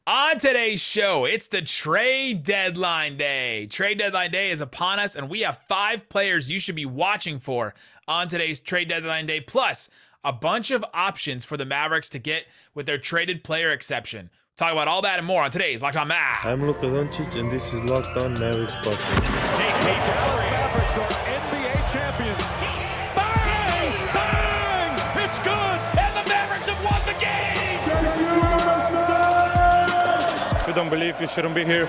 On today's show, it's the trade deadline day. Trade deadline day is upon us, and we have 5 players you should be watching for on today's trade deadline day, plus a bunch of options for the Mavericks to get with their traded player exception. Talk about all that and more on today's Locked On Mavs. I'm Luka Doncic, and this is Locked On Mavericks podcast. Hey, Dallas Mavericks are NBA champions. Bang! Bang! It's good! And the Mavericks have won the game! If you don't believe, you shouldn't be here.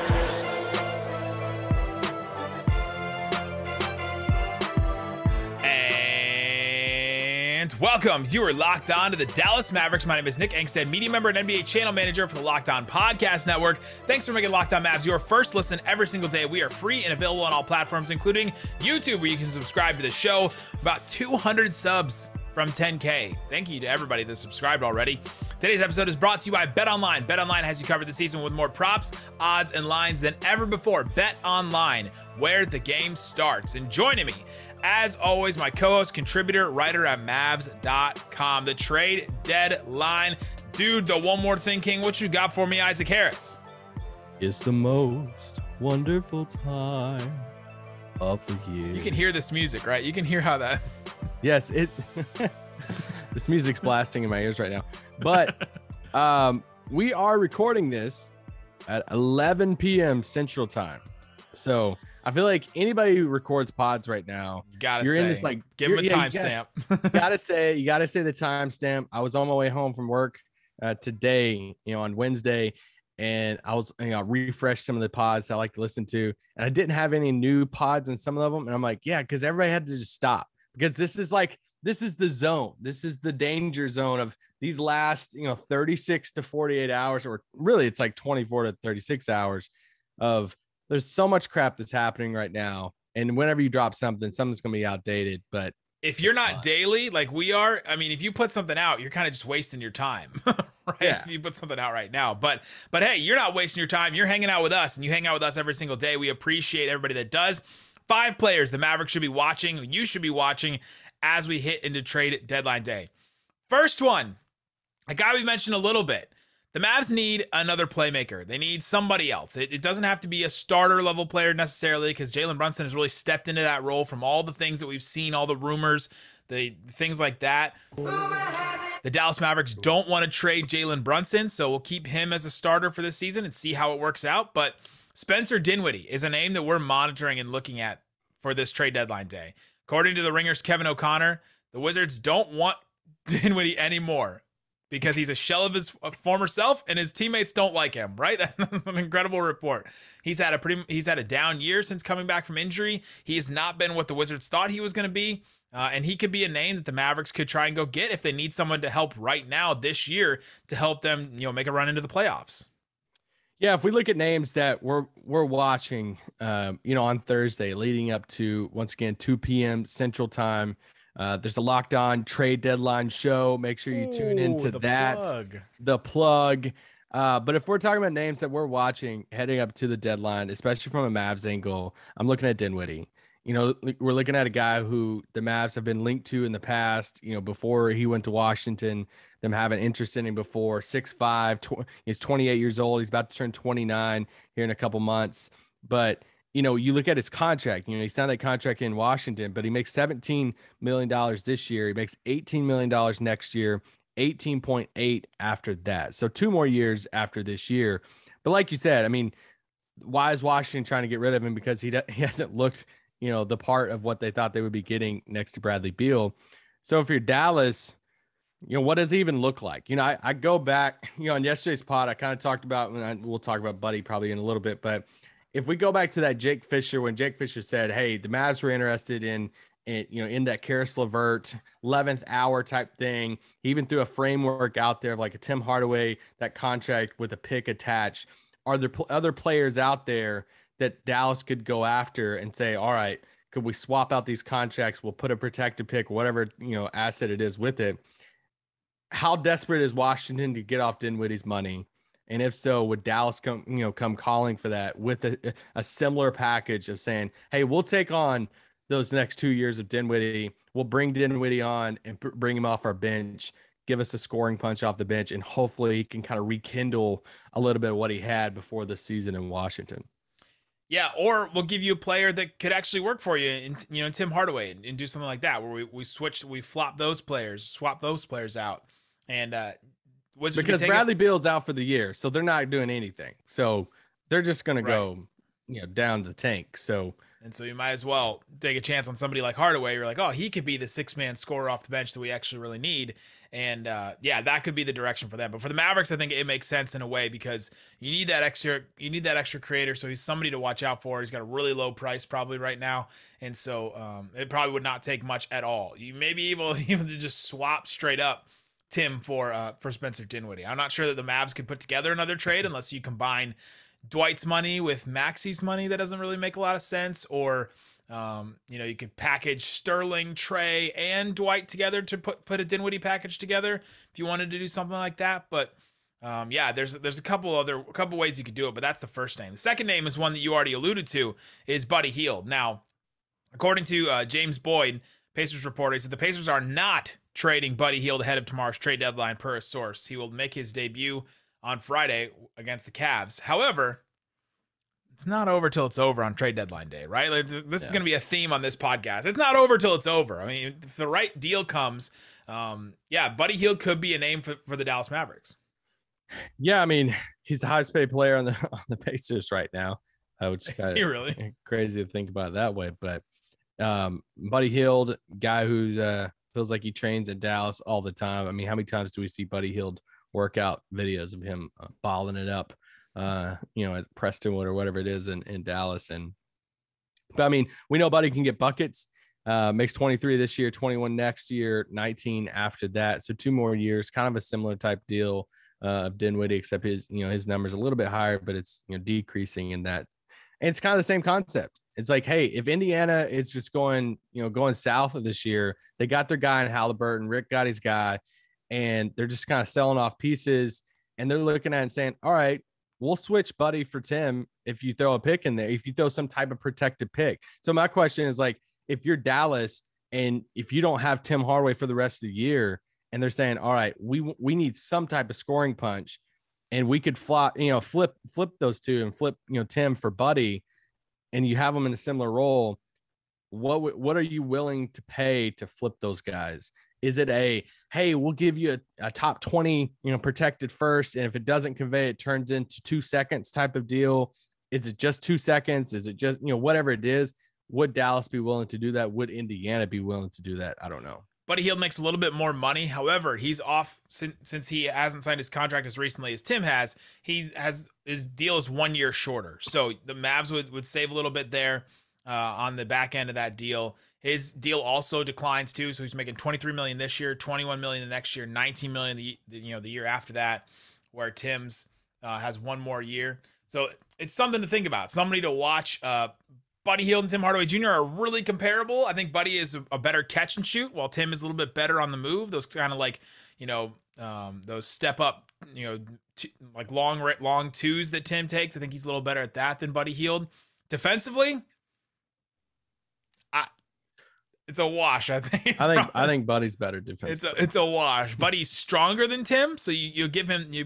And welcome. You are locked on to the Dallas Mavericks. My name is Nick Angstead, media member and NBA channel manager for the Locked On Podcast Network. Thanks for making Locked On Mavs your first listen every single day. We are free and available on all platforms, including YouTube, where you can subscribe to the show. About 200 subs from 10K. Thank you to everybody that's subscribed already. Today's episode is brought to you by BetOnline. BetOnline has you covered this season with more props, odds, and lines than ever before. BetOnline, where the game starts. And joining me, as always, my co-host, contributor, writer at Mavs.com. The trade deadline. Dude, the one more thing king. What you got for me, Isaac Harris? It's the most wonderful time of the year. You can hear this music, right? You can hear how that... Yes, this music's blasting in my ears right now. But we are recording this at 11 p.m. Central Time. So I feel like anybody who records pods right now, you're in this like give them a timestamp. You gotta say the timestamp. I was on my way home from work today, on Wednesday, and I was refreshed some of the pods I like to listen to, and I didn't have any new pods in some of them, and I'm like, yeah, because everybody had to just stop. Because this is the zone. This is the danger zone of these last, 36 to 48 hours, or really it's like 24 to 36 hours of there's so much crap that's happening right now. And whenever you drop something's going to be outdated. But if you're not daily like we are, I mean, if you put something out, you're kind of just wasting your time, right? Yeah. If you put something out right now, but hey, you're not wasting your time. You're hanging out with us, and you hang out with us every single day. We appreciate everybody that does. 5 players the Mavericks should be watching, you should be watching as we hit into trade deadline day. First one, a guy we mentioned a little bit. The Mavs need another playmaker. They need somebody else. It doesn't have to be a starter level player necessarily, because Jalen Brunson has really stepped into that role from all the things that we've seen, all the rumors, the things like that. The Dallas Mavericks don't want to trade Jalen Brunson, so we'll keep him as a starter for this season and see how it works out. But Spencer Dinwiddie is a name that we're monitoring and looking at for this trade deadline day. According to the Ringer's Kevin O'Connor, the Wizards don't want Dinwiddie anymore because he's a shell of his former self and his teammates don't like him, right? That's an incredible report. He's had a down year since coming back from injury. He has not been what the Wizards thought he was going to be. And he could be a name that the Mavericks could try and go get if they need someone to help right now this year to help them, make a run into the playoffs. Yeah, if we look at names that we're watching, on Thursday, leading up to, once again, 2 p.m. Central Time, there's a Locked On trade deadline show. Make sure you tune into that. The plug. But if we're talking about names that we're watching heading up to the deadline, especially from a Mavs angle, I'm looking at Dinwiddie. We're looking at a guy who the Mavs have been linked to in the past, before he went to Washington, them having interest in him before. 6'5", he's 28 years old. He's about to turn 29 here in a couple months. But, you look at his contract, he signed that contract in Washington, but he makes $17 million this year. He makes $18 million next year, 18.8 after that. So 2 more years after this year. But like you said, I mean, why is Washington trying to get rid of him? Because he hasn't looked the part of what they thought they would be getting next to Bradley Beal. So if you're Dallas, what does it even look like? I go back, on yesterday's pod, I kind of talked about, and we'll talk about Buddy probably in a little bit, but if we go back to that Jake Fisher, when Jake Fisher said, hey, the Mavs were interested in that Karis LeVert 11th hour type thing. He even threw a framework out there of like a Tim Hardaway, that contract with a pick attached. Are there other players out there that Dallas could go after and say, all right, could we swap out these contracts? We'll put a protected pick, whatever, asset it is with it. How desperate is Washington to get off Dinwiddie's money? And if so, would Dallas come calling for that with a similar package of saying, hey, we'll take on those next 2 years of Dinwiddie. We'll bring Dinwiddie on and bring him off our bench. give us a scoring punch off the bench, and hopefully he can kind of rekindle a little bit of what he had before the season in Washington. Yeah, or we'll give you a player that could actually work for you, in Tim Hardaway, and do something like that, where we flop those players, swap those players out, and because Bradley Beal's out for the year, so they're not doing anything, so they're just going to go, down the tank. So you might as well take a chance on somebody like Hardaway. You're like, oh, he could be the 6-man scorer off the bench that we actually really need. And that could be the direction for them. But for the Mavericks, I think it makes sense in a way, because you need that extra creator. So he's somebody to watch out for. He's got a really low price probably right now. And so it probably would not take much at all. You may be able to just swap straight up Tim for Spencer Dinwiddie. I'm not sure that the Mavs could put together another trade unless you combine Dwight's money with Maxi's money. That doesn't really make a lot of sense. Or you could package Sterling, Trey, and Dwight together to put a Dinwiddie package together if you wanted to do something like that. But there's a couple ways you could do it, but that's the first name. The second name is one that you already alluded to, is Buddy Hield. Now, according to James Boyd, Pacers reporter, he said the Pacers are not trading Buddy Hield ahead of tomorrow's trade deadline per a source. He will make his debut on Friday against the Cavs. However, it's not over till it's over on trade deadline day, right? Like, this is going to be a theme on this podcast. It's not over till it's over. I mean, if the right deal comes, Buddy Hield could be a name for the Dallas Mavericks. Yeah, I mean, he's the highest paid player on the Pacers right now. Which is he really crazy to think about it that way. But Buddy Hield, guy who's feels like he trains in Dallas all the time. I mean, how many times do we see Buddy Hield workout videos of him balling it up? At Prestonwood or whatever it is in Dallas. But I mean, we know Buddy can get buckets, makes 23 this year, 21 next year, 19 after that. So 2 more years, kind of a similar type deal of Dinwiddie, except his number's a little bit higher, but it's, decreasing in that. And it's kind of the same concept. It's like, hey, if Indiana is just going south of this year, they got their guy in Halliburton, Rick got his guy, and they're just kind of selling off pieces, and they're looking at it and saying, all right, we'll switch Buddy for Tim if you throw a pick in there, if you throw some type of protected pick. So my question is, like, if you're Dallas and if you don't have Tim Hardaway for the rest of the year, and they're saying, all right, we need some type of scoring punch, and we could flip those two and flip, Tim for Buddy, and you have them in a similar role, what are you willing to pay to flip those guys? Is it hey, we'll give you a top 20, protected first, and if it doesn't convey, it turns into 2 seconds type of deal? Is it just 2 seconds? Is it just, whatever it is? Would Dallas be willing to do that? Would Indiana be willing to do that? I don't know. Buddy Hield makes a little bit more money. However, he's off since he hasn't signed his contract as recently as Tim has. His deal is 1 year shorter. So the Mavs would save a little bit there on the back end of that deal. His deal also declines too, so he's making $23 million this year, $21 million the next year, $19 million the year after that, where Tim's has 1 more year. So it's something to think about, somebody to watch. Buddy Hield and Tim Hardaway Jr. are really comparable. I think Buddy is a better catch and shoot, while Tim is a little bit better on the move. Those kind of like, those step up, like long twos that Tim takes. I think he's a little better at that than Buddy Hield. Defensively, it's a wash. I think Buddy's better defensively. It's a wash. Buddy's stronger than Tim, so you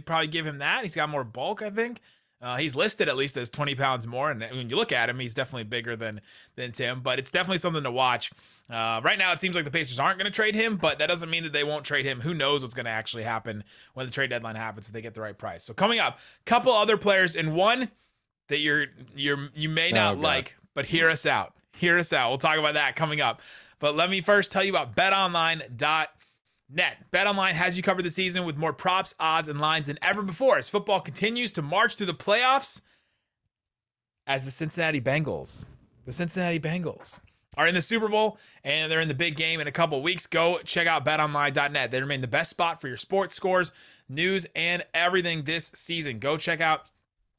probably give him that. He's got more bulk, I think. He's listed at least as 20 pounds more, and when you look at him, he's definitely bigger than Tim. But it's definitely something to watch. Right now, it seems like the Pacers aren't going to trade him, but that doesn't mean that they won't trade him. Who knows what's going to actually happen when the trade deadline happens if they get the right price. So coming up, a couple other players, and one that you may not like, but hear us out. Hear us out. We'll talk about that coming up. But let me first tell you about BetOnline.net. BetOnline has you covered this season with more props, odds, and lines than ever before as football continues to march through the playoffs. As the Cincinnati Bengals are in the Super Bowl, and they're in the big game in a couple of weeks. Go check out BetOnline.net. They remain the best spot for your sports scores, news, and everything this season. Go check out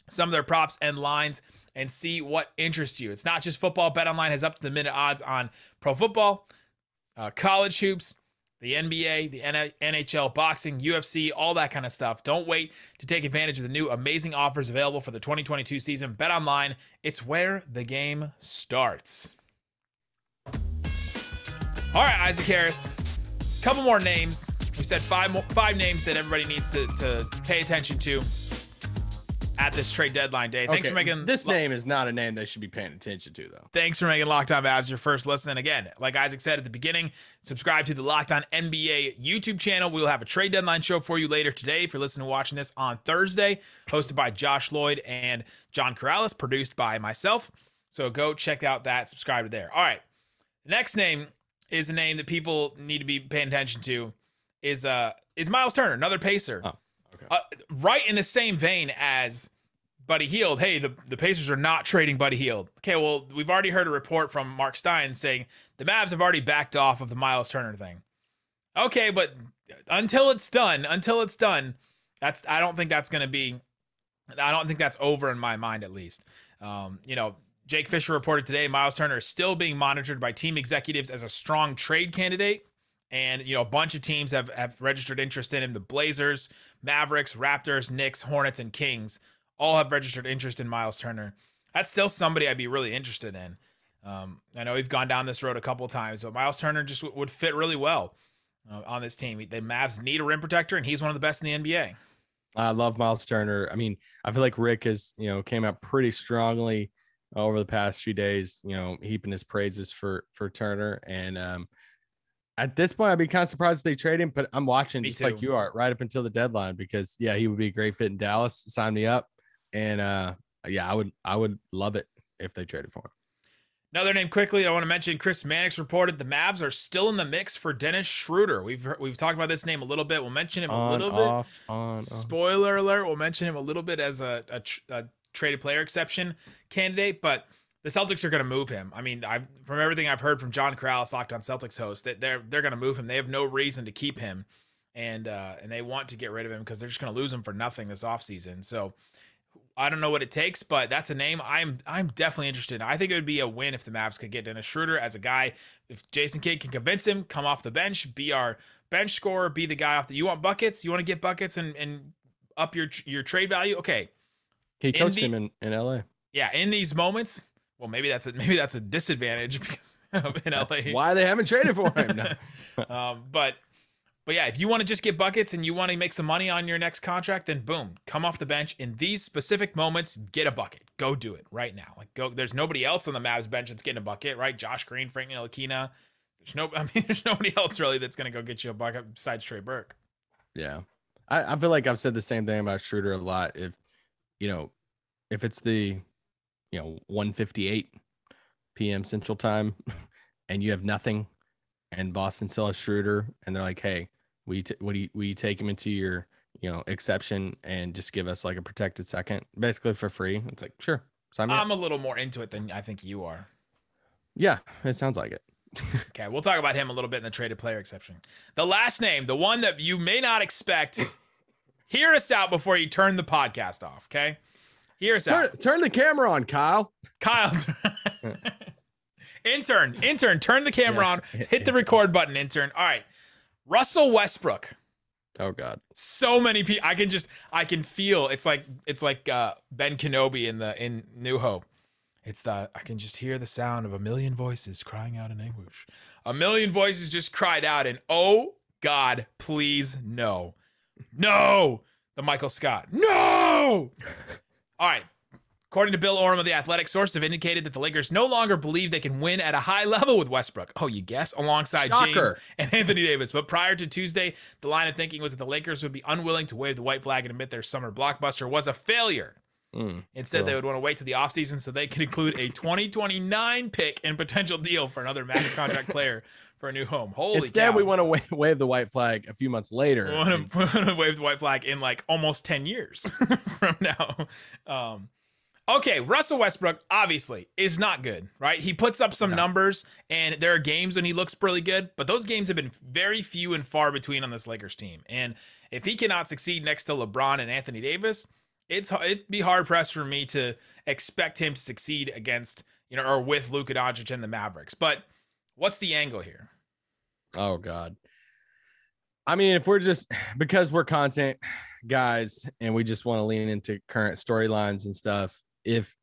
some of their props and lines and see what interests you. It's not just football. BetOnline has up-to-the-minute odds on pro football, college hoops, the NBA, the NHL, boxing, UFC, all that kind of stuff. Don't wait to take advantage of the new amazing offers available for the 2022 season. BetOnline, it's where the game starts. All right, Isaac Harris, couple more names We said five names that everybody needs to pay attention to at this trade deadline day. Thanks for making this name is not a name they should be paying attention to, though. Thanks for making Locked On Mavs your first listen. Again, like Isaac said at the beginning, subscribe to the Locked On NBA YouTube channel. We will have a trade deadline show for you later today if you're listening and watching this on Thursday, hosted by Josh Lloyd and John Corrales, produced by myself. So go check out that, subscribe to there. All right. The next name is a name that people need to be paying attention to is Miles Turner, another Pacer. Oh, okay. Right in the same vein as Buddy Hield. Hey, the Pacers are not trading Buddy Hield. Okay, well, we've already heard a report from Mark Stein saying the Mavs have already backed off of the Miles Turner thing. Okay, but until it's done, I don't think that's over in my mind, at least. Jake Fisher reported today Miles Turner is still being monitored by team executives as a strong trade candidate. And, a bunch of teams have registered interest in him. The Blazers, Mavericks, Raptors, Knicks, Hornets, and Kings all have registered interest in Miles Turner. That's still somebody I'd be really interested in. I know we've gone down this road a couple of times, but Miles Turner just would fit really well on this team. The Mavs need a rim protector, and he's one of the best in the NBA. I love Miles Turner. I mean, I feel like Rick has, came out pretty strongly over the past few days, heaping his praises for Turner. And at this point, I'd be kind of surprised if they trade him, but I'm watching just like you are right up until the deadline because, yeah, he would be a great fit in Dallas. Sign me up. And I would love it if they traded for him. Another name quickly I want to mention, Chris Mannix reported the Mavs are still in the mix for Dennis Schroeder. We've talked about this name a little bit. We'll mention him a little bit. Spoiler alert, we'll mention him a little bit as a traded player exception candidate, but the Celtics are going to move him. I mean, from everything I've heard from John Corrales, Locked On Celtics host, that they're going to move him. They have no reason to keep him, and they want to get rid of him because they're just going to lose him for nothing this offseason. So I don't know what it takes, but that's a name I'm definitely interested in. I think it would be a win if the Mavs could get Dennis Schroeder as a guy. If Jason Kidd can convince him, come off the bench, be our bench scorer, be the guy you want buckets, you want to get buckets and up your trade value. Okay. He coached him in LA. Yeah, in these moments, well, maybe that's a disadvantage because in LA. That's why they haven't traded for him. No. But yeah, if you want to just get buckets and you want to make some money on your next contract, then boom, come off the bench in these specific moments, get a bucket. Go do it right now. Go. There's nobody else on the Mavs bench that's getting a bucket, right? Josh Green, Frank Ntilikina. There's nobody else really that's going to go get you a bucket besides Trey Burke. Yeah. I feel like I've said the same thing about Schroeder a lot. If it's the 1:58 p.m. Central Time and you have nothing and Boston still has Schroeder and they're like, hey, will you take him into your exception and just give us like a protected second basically for free? It's like, sure. I'm a little more into it than I think you are. Yeah, it sounds like it. Okay, we'll talk about him a little bit in the traded player exception. The last name, the one that you may not expect, hear us out before you turn the podcast off, okay? Hear us out. Turn the camera on, Kyle. Intern, turn the camera on. Hit the record button, intern. All right. Russell Westbrook. Oh God. So many people. I can feel it's like Ben Kenobi in New Hope. I can just hear the sound of a million voices crying out in anguish. A million voices just cried out and oh God, please no. No. The Michael Scott. No. All right. According to Bill Oram of The Athletic, sources have indicated that the Lakers no longer believe they can win at a high level with Westbrook. Oh, you guess? Alongside Shocker. James and Anthony Davis. But prior to Tuesday, the line of thinking was that the Lakers would be unwilling to wave the white flag and admit their summer blockbuster was a failure. Instead, they would want to wait to the offseason so they could include a 2029 pick and potential deal for another max contract player for a new home. Holy Instead, cow. we want to wave the white flag a few months later. We want to wave the white flag in like almost 10 years from now. Okay, Russell Westbrook obviously is not good, right? He puts up some numbers, and there are games when he looks really good, but those games have been very few and far between on this Lakers team. And if he cannot succeed next to LeBron and Anthony Davis, it'd be hard pressed for me to expect him to succeed against, or with Luka Doncic and the Mavericks. But what's the angle here? Oh God. I mean, if we're just because we're content guys and we just want to lean into current storylines and stuff, if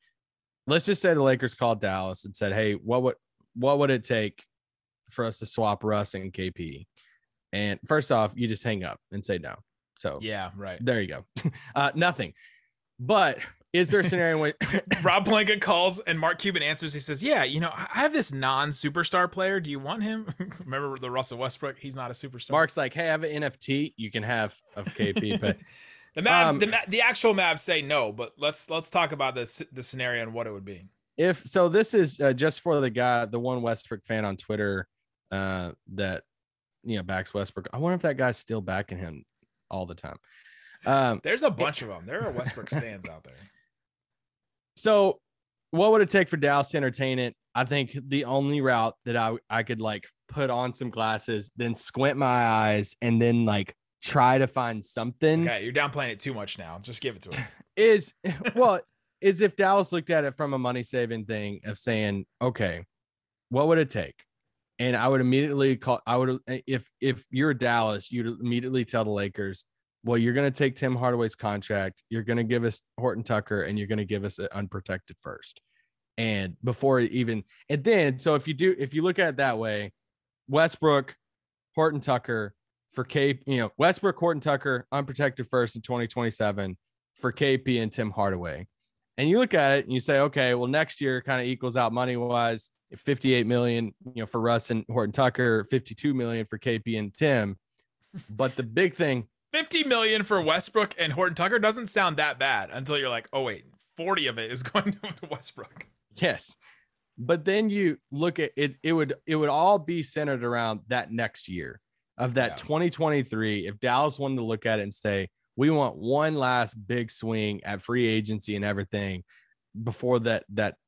let's just say the Lakers called Dallas and said, hey, what would it take for us to swap Russ and KP? And first off, you just hang up and say no. So Yeah, right. there you go. Nothing. But is there a scenario where Rob Pelinka calls and Mark Cuban answers? He says, "Yeah, I have this non-superstar player. Do you want him?" Remember the Russell Westbrook? He's not a superstar. Mark's like, "Hey, I have an NFT you can have of KP," but the Mavs, the actual Mavs say no. But let's talk about the scenario and what it would be. if so, this is just for the one Westbrook fan on Twitter that backs Westbrook. I wonder if that guy's still backing him all the time. There's a bunch of them. There are Westbrook stands out there. So what would it take for Dallas to entertain it? I think the only route that I could like put on some glasses, then squint my eyes, and then like try to find something. Okay, you're downplaying it too much now. Just give it to us. is if Dallas looked at it from a money saving thing of saying, okay, what would it take? And I would immediately if you're Dallas, you'd immediately tell the Lakers, well, you're going to take Tim Hardaway's contract. You're going to give us Horton Tucker, and you're going to give us an unprotected first. And before it even, and then, so if you look at it that way, Westbrook, Horton Tucker for Westbrook, Horton Tucker, unprotected first in 2027 for KP and Tim Hardaway. And you look at it and you say, okay, well, next year kind of equals out money wise, 58 million, for Russ and Horton Tucker, 52 million for KP and Tim. But the big thing, 50 million for Westbrook and Horton Tucker doesn't sound that bad until you're like, oh wait, 40 of it is going to Westbrook. Yes. But then you look at it, it would all be centered around that next year of that 2023. If Dallas wanted to look at it and say, we want one last big swing at free agency and everything before that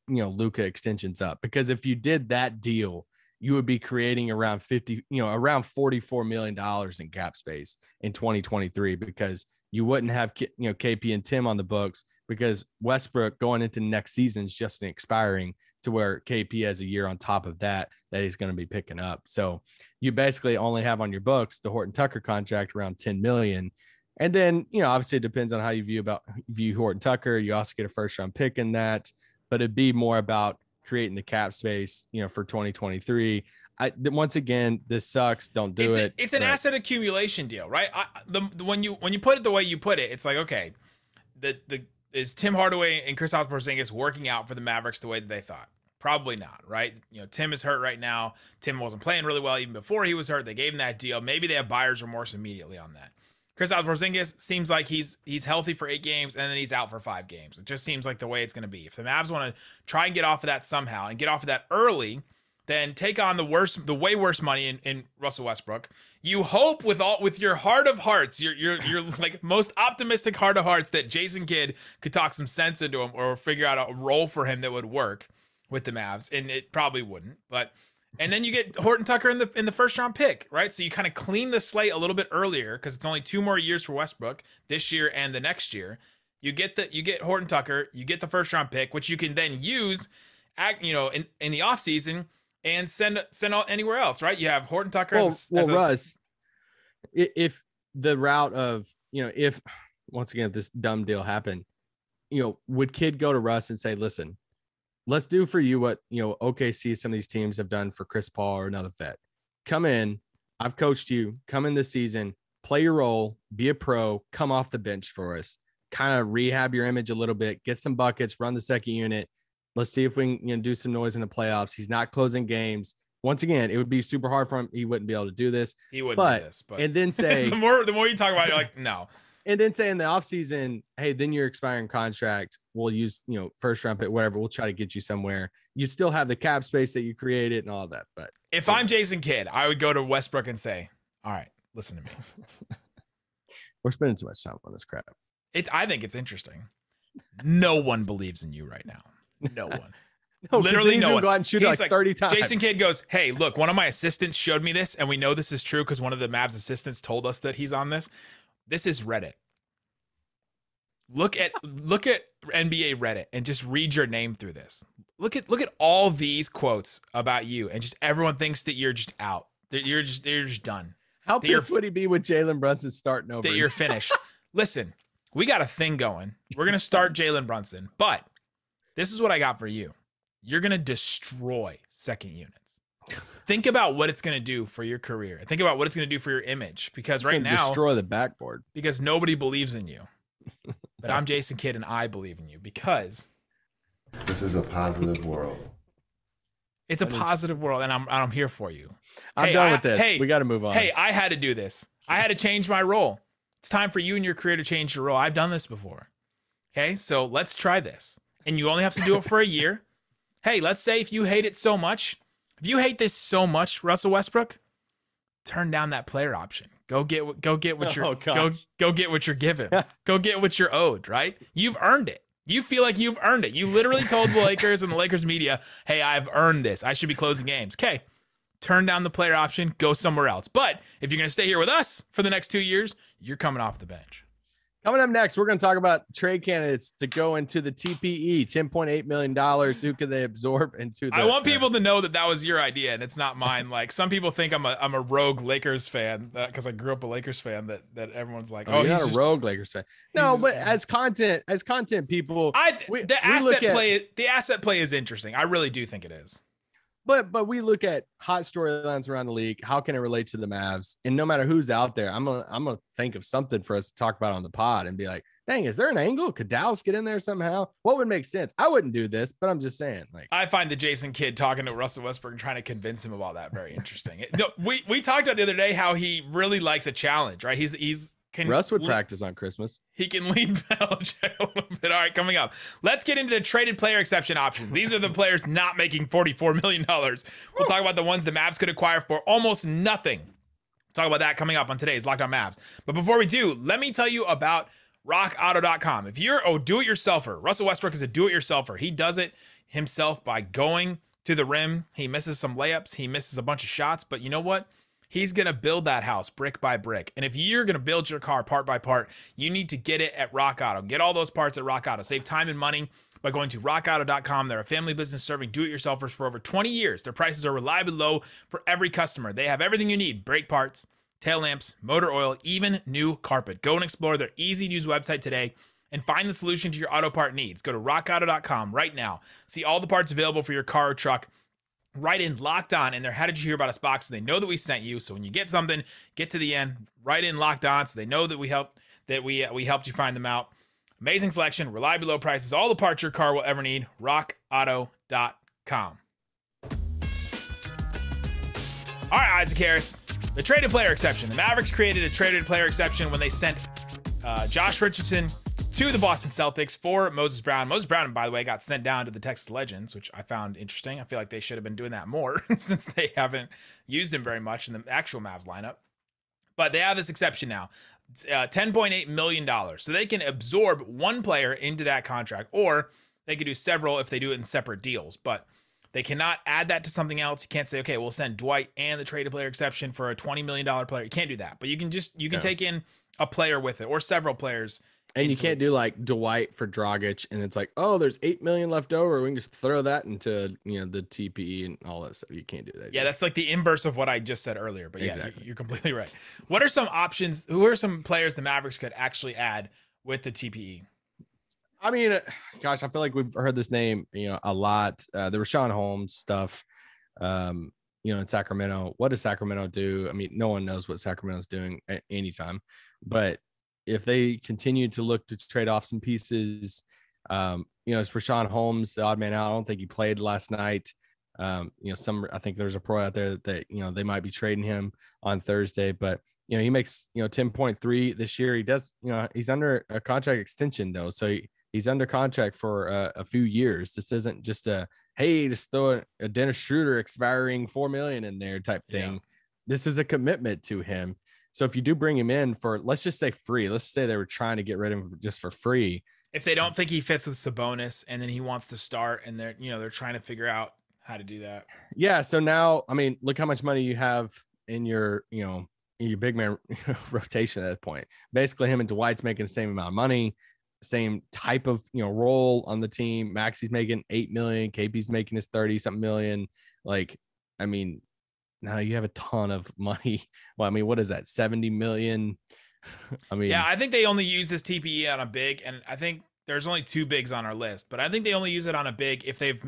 Luka extension's up. Because if you did that deal, you would be creating around $44 million in cap space in 2023, because you wouldn't have, KP and Tim on the books, because Westbrook going into next season is just an expiring, to where KP has a year on top of that he's going to be picking up. So you basically only have on your books the Horton Tucker contract around 10 million. And then, obviously it depends on how you view Horton Tucker. You also get a first round pick in that, but it'd be more about creating the cap space, for 2023. Once again, this sucks. Don't do it. It's an asset accumulation deal, right? When you put it the way you put it, it's like, okay, is Tim Hardaway and Kristaps Porzingis working out for the Mavericks the way that they thought? Probably not, right? Tim is hurt right now. Tim wasn't playing really well even before he was hurt. They gave him that deal. Maybe they have buyer's remorse immediately on that. Kristaps Porzingis seems like he's healthy for 8 games and then he's out for 5 games. It just seems like the way it's going to be. If the Mavs want to try and get off of that somehow and get off of that early, then take on the way worse money in Russell Westbrook. You hope with your heart of hearts, your like most optimistic heart of hearts, that Jason Kidd could talk some sense into him or figure out a role for him that would work with the Mavs, and it probably wouldn't. And then you get Horton Tucker in the first round pick, right? So you kind of clean the slate a little bit earlier, because it's only 2 more years for Westbrook, this year and the next year. You get Horton Tucker, you get the first round pick, which you can then use in the offseason and send out anywhere else, right? You have Horton Tucker. Russ, if the route of, if once again, if this dumb deal happened, would Kidd go to Russ and say, listen, let's do for you what, OKC, some of these teams have done for Chris Paul or another vet. Come in. I've coached you. Come in this season, play your role, be a pro, come off the bench for us, kind of rehab your image a little bit, get some buckets, run the second unit. Let's see if we can do some noise in the playoffs. He's not closing games. Once again, it would be super hard for him. He wouldn't be able to do this. He wouldn't do this. But and then say the more you talk about it, you're like, no. And then say in the offseason, hey, then your expiring contract, we'll use, first round pick, whatever. We'll try to get you somewhere. You still have the cap space that you created and all that. But if I'm Jason Kidd, I would go to Westbrook and say, all right, listen to me. We're spending too much time on this crap. I think it's interesting. No one believes in you right now. No one. No, literally no one. Go out and shoot it like 30 times. Jason Kidd goes, hey, look, one of my assistants showed me this, and we know this is true because one of the Mavs assistants told us that he's on this. This is Reddit. Look at NBA Reddit and just read your name through this. Look at all these quotes about you, and just everyone thinks that you're just out. That you're just done. How pissed would he be with Jalen Brunson starting over? That you're finished. Listen, we got a thing going. We're gonna start Jalen Brunson, but this is what I got for you. You're gonna destroy second units. think about what it's going to do for your career. Think about what it's going to do for your image, because It's right gonna now, destroy the backboard. because nobody believes in you. But I'm Jason Kidd and I believe in you because This is a positive world. it's a positive world, and I'm here for you. I'm Hey, done with this. hey, We got to move on. Hey, I had to do this. I had to change my role. It's time for you and your career to change your role. I've done this before. Okay, so let's try this. And you only have to do it for a year. Hey, let's say if you hate it so much, if you hate this so much, Russell Westbrook, turn down that player option. Go get what you're Oh, gosh. go get what you're given. Go get what you're owed, right? You've earned it. You feel like you've earned it. You literally told the Lakers and the Lakers media, "Hey, I've earned this. I should be closing games." Okay. Turn down the player option, go somewhere else. But if you're going to stay here with us for the next 2 years, you're coming off the bench. Coming up next, we're going to talk about trade candidates to go into the TPE, $10.8 million. Who can they absorb into the... I want people to know that that was your idea and it's not mine. Like, some people think I'm a rogue Lakers fan because I grew up a Lakers fan that everyone's like, Oh, you're he's not just- a rogue Lakers fan. No, but as content people... the asset play is interesting. I really do think it is. But we look at hot storylines around the league. How can it relate to the Mavs? And no matter who's out there, I'm gonna think of something for us to talk about on the pod and be like, dang, is there an angle? Could Dallas get in there somehow? What would make sense? I wouldn't do this, but I'm just saying. Like, I find the Jason Kidd talking to Russell Westbrook and trying to convince him about that very interesting. No, we talked about the other day how he really likes a challenge, right? Russ would practice on Christmas. He can lead Belichick a little bit. All right, coming up. Let's get into the traded player exception options. These are the players not making $44 million. We'll talk about the ones the Mavs could acquire for almost nothing. We'll talk about that coming up on today's Locked On Mavs. But before we do, let me tell you about RockAuto.com. If you're a do-it-yourselfer, Russell Westbrook is a do-it-yourselfer. He does it himself by going to the rim. He misses some layups. He misses a bunch of shots. But you know what? He's going to build that house brick by brick. And if you're going to build your car part by part, you need to get it at Rock Auto. Get all those parts at Rock Auto. Save time and money by going to rockauto.com. They're a family business serving do-it-yourselfers for over 20 years. Their prices are reliably low for every customer. They have everything you need: brake parts, tail lamps, motor oil, even new carpet. Go and explore their easy-to-use website today and find the solution to your auto part needs. Go to rockauto.com right now. See all the parts available for your car or truck. Write in Locked On in their "How did you hear about us" box so they know that we sent you. So when you get something, get to the end, write in Locked On so they know that we helped you find them out. Amazing selection, reliably low prices, all the parts your car will ever need. RockAuto.com. All right, Isaac Harris, the traded player exception. The Mavericks created a traded player exception when they sent Josh Richardson to the Boston Celtics for Moses Brown. Moses Brown, by the way, got sent down to the Texas Legends, which I found interesting. I feel like they should have been doing that more since they haven't used him very much in the actual Mavs lineup. But they have this exception now. It's, $10.8 million. So they can absorb one player into that contract, or they could do several if they do it in separate deals. But they cannot add that to something else. You can't say, okay, we'll send Dwight and the traded player exception for a $20 million player. You can't do that. But you can take in a player with it, or several players. And you can't do like Dwight for Dragic, and it's like, oh, there's $8 million left over. We can just throw that into the TPE and all that stuff. You can't do that. Yeah, that's like the inverse of what I just said earlier. But yeah, Exactly. you're completely right. What are some options? Who are some players the Mavericks could actually add with the TPE? I mean, gosh, I feel like we've heard this name, a lot. The Rashawn Holmes stuff, in Sacramento. What does Sacramento do? I mean, no one knows what Sacramento's doing at any time, but if they continue to look to trade off some pieces, it's Rashawn Holmes, the odd man out. I don't think he played last night. I think there's a pro out there that they might be trading him on Thursday, but he makes 10.3 this year. He does, he's under a contract extension though, so he's under contract for a few years. This isn't just just throw a Dennis Schroeder expiring $4 million in there type thing. Yeah. This is a commitment to him. So if you do bring him in for, let's just say free, let's say they were trying to get rid of him just for free. If they don't think he fits with Sabonis and then he wants to start and they're trying to figure out how to do that. Yeah. So now, I mean, look how much money you have in your big man rotation at that point. Basically him and Dwight's making the same amount of money, same type of, role on the team. Maxi's making $8 million. KP's making his 30 something million. Like, I mean, now you have a ton of money. Well, I mean, what is that? 70 million. I mean, yeah, I think they only use this TPE on a big, and I think there's only 2 bigs on our list, but I think they only use it on a big if they've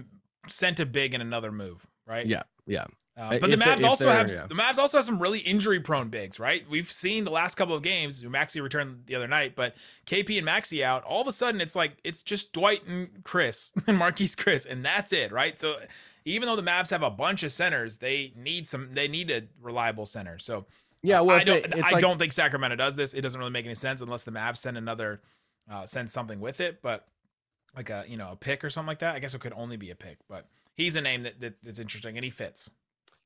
sent a big in another move, right? Yeah. Yeah. But the Mavs yeah. the Mavs also have some really injury prone bigs, right? We've seen the last couple of games. Maxey returned the other night, but KP and Maxey out. All of a sudden, it's just Dwight and Chris and Marquise Chris, and that's it, right? So even though the Mavs have a bunch of centers, they need a reliable center. So yeah, well, I don't think Sacramento does this. It doesn't really make any sense unless the Mavs send something with it, but like a pick or something like that. I guess it could only be a pick, but he's a name that's interesting and he fits.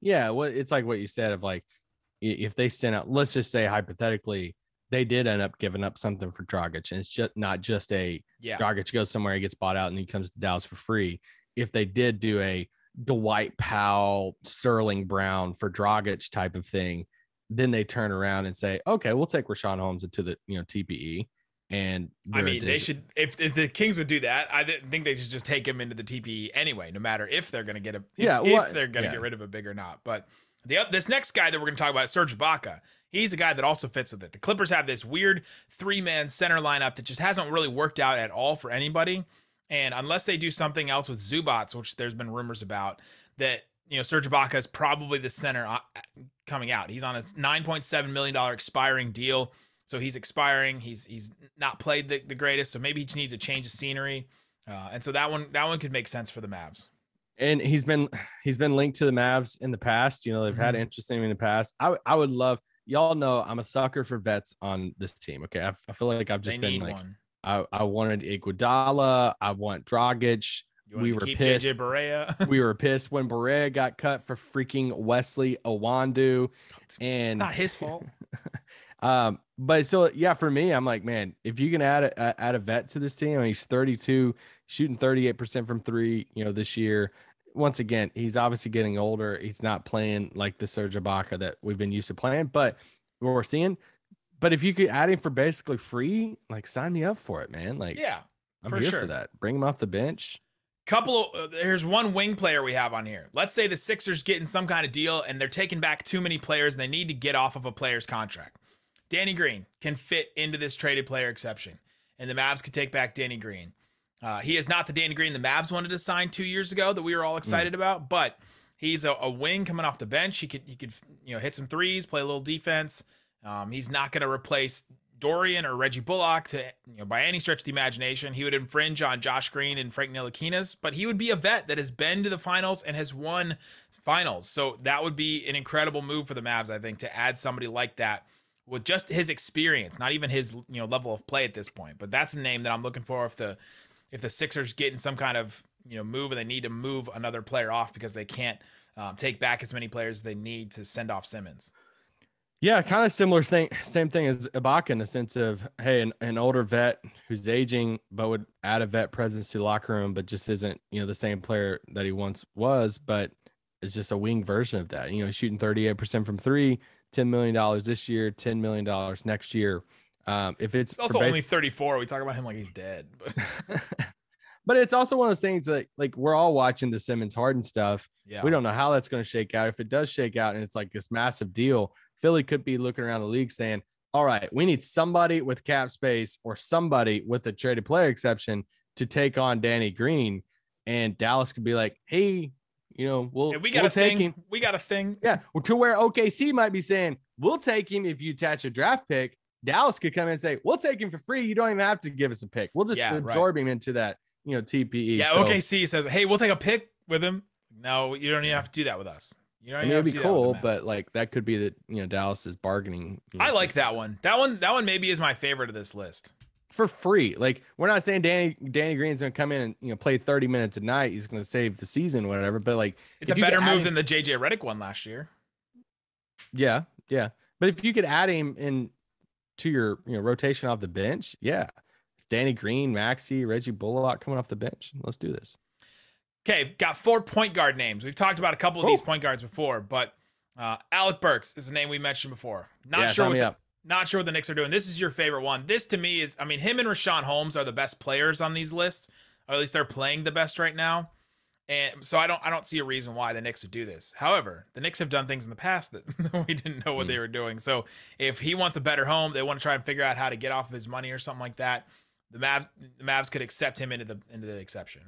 Yeah, well, it's like what you said of like, if they send out, let's just say hypothetically, they did end up giving up something for Dragic, and it's just not just Dragic goes somewhere, he gets bought out, and he comes to Dallas for free. If they did do a Dwight Powell, Sterling Brown for Dragic type of thing, then they turn around and say, okay, we'll take Rashawn Holmes into the TPE. And I mean, they should, if the Kings would do that, I think they should just take him into the TPE anyway, no matter if they're going to get if they're going to get rid of a big or not. But this next guy that we're going to talk about, Serge Ibaka, he's a guy that also fits with it. The Clippers have this weird 3-man center lineup that just hasn't really worked out at all for anybody. And unless they do something else with Zubats, which there's been rumors about, that Serge Ibaka is probably the center coming out. He's on a $9.7 million expiring deal. So he's expiring. He's not played the greatest. So maybe he needs a change of scenery. And so that one could make sense for the Mavs. And he's been linked to the Mavs in the past. They've had interest in him in the past. I would love, y'all know I'm a sucker for vets on this team. Okay. I feel like I've just been like, I wanted Iguodala. I want Dragic. We were pissed. JJ Barea. We were pissed when Barea got cut for freaking Wesley Iwundu. And not his fault. But so yeah, for me, I'm like, man, if you can add a vet to this team, he's 32, shooting 38% from three, this year. Once again, he's obviously getting older. He's not playing like the Serge Ibaka that we've been used to playing, but what we're seeing. But if you could add him for basically free, like sign me up for it, man. Like, yeah, I'm here for that. Bring him off the bench. Here's one wing player we have on here. Let's say the Sixers getting some kind of deal and they're taking back too many players and they need to get off of a player's contract. Danny Green can fit into this traded player exception, and the Mavs could take back Danny Green. He is not the Danny Green the Mavs wanted to sign 2 years ago that we were all excited about, but he's a wing coming off the bench. He could hit some threes, play a little defense. He's not going to replace Dorian or Reggie Bullock by any stretch of the imagination. He would infringe on Josh Green and Frank Ntilikina, but he would be a vet that has been to the finals and has won finals. So that would be an incredible move for the Mavs, I think, to add somebody like that with just his experience, not even his level of play at this point. But that's a name that I'm looking for if the Sixers get in some kind of move and they need to move another player off because they can't take back as many players as they need to send off Simmons. Yeah, kind of similar thing, same thing as Ibaka in the sense of, hey, an older vet who's aging, but would add a vet presence to the locker room, but just isn't, the same player that he once was, but it's just a wing version of that. Shooting 38% from three, $10 million this year, $10 million next year. If it's also only 34, we talk about him like he's dead. But but it's also one of those things that like we're all watching the Simmons Harden stuff. Yeah. We don't know how that's going to shake out. If it does shake out and it's like this massive deal, Philly could be looking around the league saying, all right, we need somebody with cap space or somebody with a traded player exception to take on Danny Green. And Dallas could be like, hey, we'll take him. We got a thing. Yeah. To where OKC might be saying, we'll take him if you attach a draft pick. Dallas could come in and say, we'll take him for free. You don't even have to give us a pick. We'll just absorb him into that, TPE. Yeah. So, OKC says, hey, we'll take a pick with him. No, you don't even have to do that with us. It'd be cool, but like that could be that Dallas is bargaining. I like that one. That one maybe is my favorite of this list. For free. Like we're not saying Danny Green's gonna come in and play 30 minutes a night. He's gonna save the season, whatever. But like it's a better move than the JJ Redick one last year. Yeah. But if you could add him in to your rotation off the bench, yeah. Danny Green, Maxey, Reggie Bullock coming off the bench. Let's do this. Okay, got 4 point guard names. We've talked about a couple of these point guards before, but Alec Burks is a name we mentioned before. Not sure what the Knicks are doing. This is your favorite one. This to me is, him and Rashawn Holmes are the best players on these lists, or at least they're playing the best right now. And so I don't see a reason why the Knicks would do this. However, the Knicks have done things in the past that we didn't know what they were doing. So if he wants a better home, they want to try and figure out how to get off of his money or something like that. The Mavs could accept him into the exception.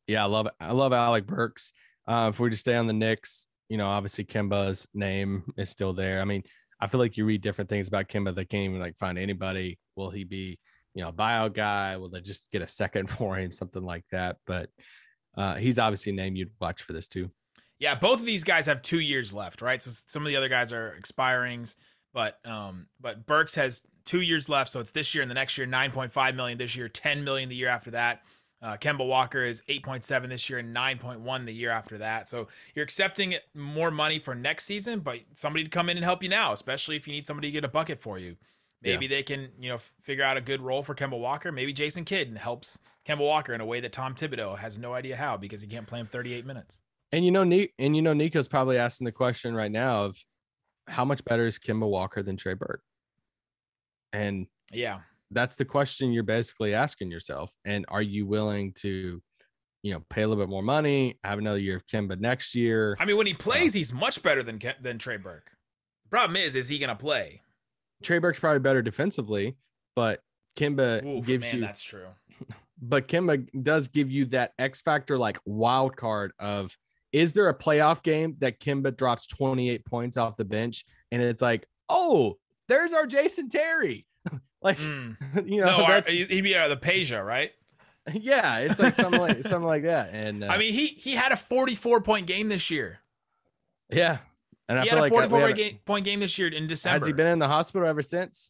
Yeah, I love Alec Burks. If we just stay on the Knicks, obviously Kemba's name is still there. I mean, I feel like you read different things about Kemba that can't even like find anybody. Will he be, a buyout guy? Will they just get a second for him? Something like that. But he's obviously a name you'd watch for this too. Yeah, both of these guys have 2 years left, right? So some of the other guys are expirings, but Burks has 2 years left, so it's this year and the next year, $9.5 million this year, $10 million the year after that. Kemba Walker is 8.7 this year and 9.1 the year after that. So you're accepting more money for next season, but somebody to come in and help you now, especially if you need somebody to get a bucket for you. Maybe they can, figure out a good role for Kemba Walker. Maybe Jason Kidd helps Kemba Walker in a way that Tom Thibodeau has no idea how because he can't play him 38 minutes. And Nico's probably asking the question right now of how much better is Kemba Walker than Trey Burke? And yeah, that's the question you're basically asking yourself. And are you willing to, pay a little bit more money, have another year of Kemba next year? I mean, when he plays, he's much better than Trey Burke. The problem is he going to play? Trey Burke's probably better defensively, but Kemba gives you. That's true. But Kemba does give you that X factor, like wild card of, is there a playoff game that Kemba drops 28 points off the bench and it's like, oh, there's our Jason Terry. Like, he'd be the Peja, right? Yeah, it's like something like that. And I mean, he had a 44-point game this year. Yeah, and he had a 44-point game this year in December. Has he been in the hospital ever since?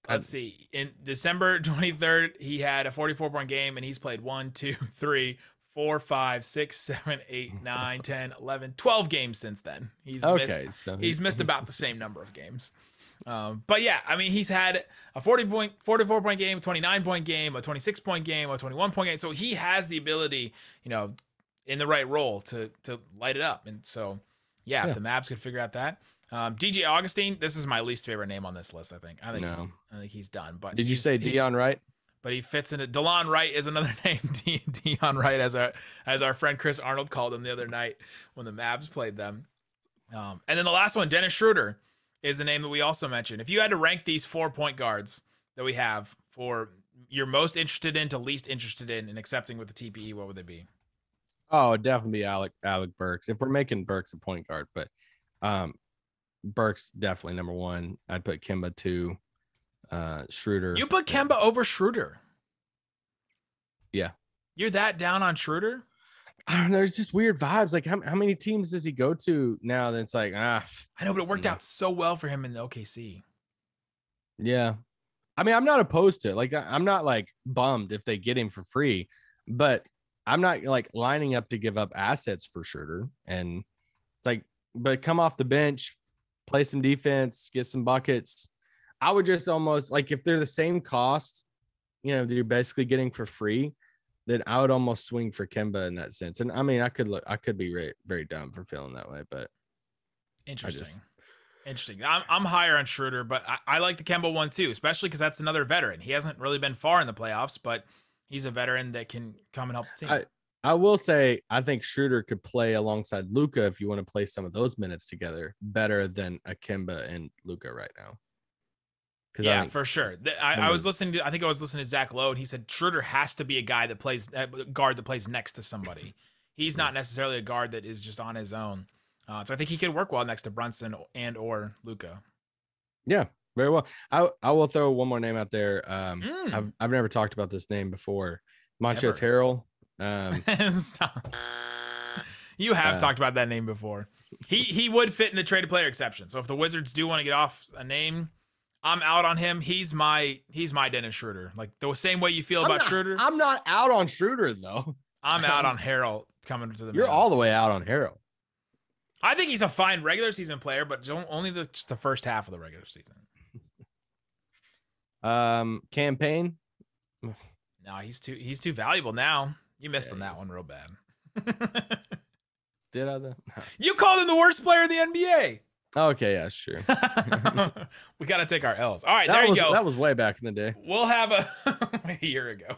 Let's see. In December 23rd, he had a 44-point game, and he's played 1, 2, 3, 4, 5, 6, 7, 8, 9, 10, 11, 12 games since then. He's missed about the same number of games. But yeah, I mean, he's had a 44-point game, 29-point game, a 26-point game, a 21-point game. So he has the ability, in the right role to light it up. And so, if the Mavs could figure out that. DJ Augustine, this is my least favorite name on this list, I think. I think he's done. But did you say Dion Wright? But he fits in it. DeLon Wright is another name. Dion Wright, as our friend Chris Arnold called him the other night when the Mavs played them. And then the last one, Dennis Schroeder, is a name that we also mentioned. If you had to rank these 4 point guards that we have for you're most interested in to least interested in accepting with the TPE, what would they be? Oh, it'd definitely be Alec Burks. If we're making Burks a point guard, but Burks definitely number one. I'd put Kemba 2. Schroeder. You put Kemba over Schroeder? Yeah. You're that down on Schroeder? I don't know. There's just weird vibes. Like how many teams does he go to now? That's like, I know, but it worked out so well for him in the OKC. Yeah. I mean, I'm not opposed to it. Like, I'm not like bummed if they get him for free, but I'm not like lining up to give up assets for Schroeder. And it's like, but come off the bench, play some defense, get some buckets. I would just almost like, if they're the same cost, that you're basically getting for free, then I would almost swing for Kemba in that sense. And I mean, I could be very, very dumb for feeling that way, but interesting. I'm higher on Schroeder, but I like the Kemba one too, especially because that's another veteran. He hasn't really been far in the playoffs, but he's a veteran that can come and help the team. I will say, I think Schroeder could play alongside Luka if you want to play some of those minutes together better than a Kemba and Luka right now. Yeah, for sure. I was listening to Zach Lowe, and he said Schroeder has to be a guy that plays guard that plays next to somebody. He's not necessarily a guard that is just on his own. So I think he could work well next to Brunson and or Luka. Yeah, very well. I will throw one more name out there. I've never talked about this name before. Montrezl Harrell. Stop. You have talked about that name before. He would fit in the traded player exception. So if the Wizards do want to get off a name, I'm out on him. He's my Dennis Schroeder. Like the same way you feel about Schroeder. I'm not out on Schroeder though. I'm out on Harrell coming to the You're Mavs. All the way out on Harrell. I think he's a fine regular season player, but only just the first half of the regular season. Campaign. No, he's too valuable now. You missed on that one real bad. Did I though? You called him the worst player in the NBA. Okay, yeah, sure. We got to take our L's. All right, there you go. That was way back in the day. We'll have a year ago.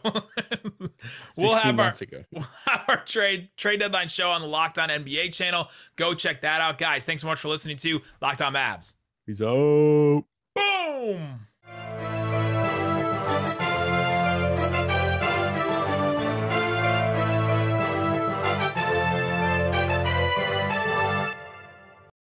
We'll have our trade deadline show on the Locked On NBA channel. Go check that out, guys. Thanks so much for listening to Locked On Mavs. Peace out. Boom.